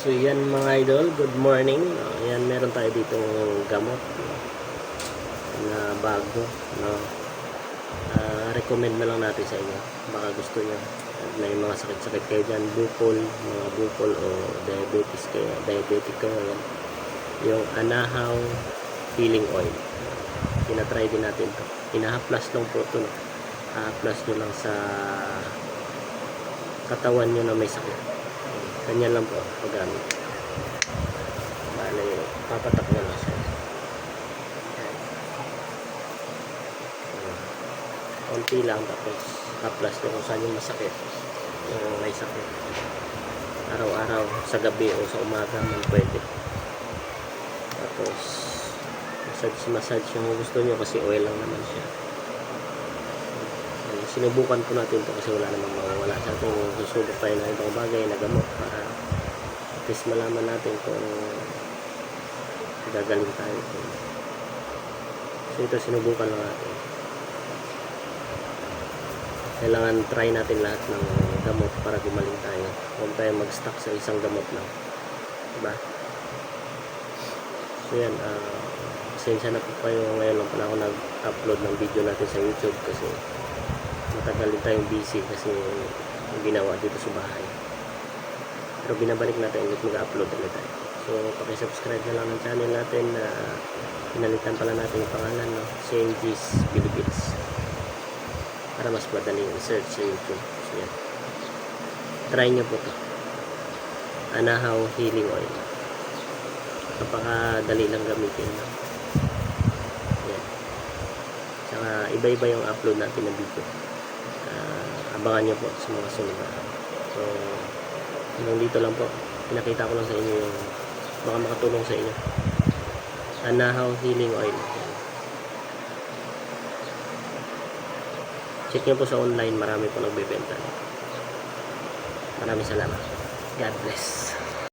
So yan mga idol, good morning. Yan meron tayo ditong gamot na bago, no. Recommend na lang natin sa inyo. Baka gusto niyo. May mga sakit-sakit kayo dyan, mga bukol o diabetic kayo yan. Yung Anahaw Healing Oil. Tinatry din natin to. Pinahaplas lang po ito, no. Haplas nyo lang sa katawan nyo na may sakit. Ganyan lang po paggamit. Bale, papatak nyo lang siya. Konti lang, tapos haplas nyo kung saan yung masakit, yung may sakit. Araw-araw, sa gabi o sa umaga man pwede. Tapos massage yung gusto nyo kasi oil lang naman siya. Sinubukan po natin ito kasi wala namang mawawala sa atin. Susubok tayo ng ibang bagay na gamot para at least malaman natin kung gagaling tayo. So ito sinubukan lang natin. Kailangan try natin lahat ng gamot para gumaling tayo. Huwag tayo mag-stuck sa isang gamot lang, diba? So yan, pasensya na po kayo. Ngayon lang pala ako nag-upload ng video natin sa YouTube kasi matagal din tayong busy kasi yung ginawa dito sa bahay. Pero binabalik natin ulit mag-upload ulit tayo. So paki-subscribe na lang ng channel natin na pinalitan pala natin yung pangalan, no? CNG's Philippines, para mas madali yung search sa YouTube. So yan, try nyo po to, Anahaw Healing Oil. Napakadali lang gamitin, no? Yan. Saka iba-iba yung upload natin na video. Abangan nyo po sa mga sunod na. So hanggang dito lang po, pinakita ko lang sa inyo yung baka makatulong sa inyo. Anahaw Healing Oil. Check nyo po sa online, marami po nagbebenta. Maraming salamat. God bless.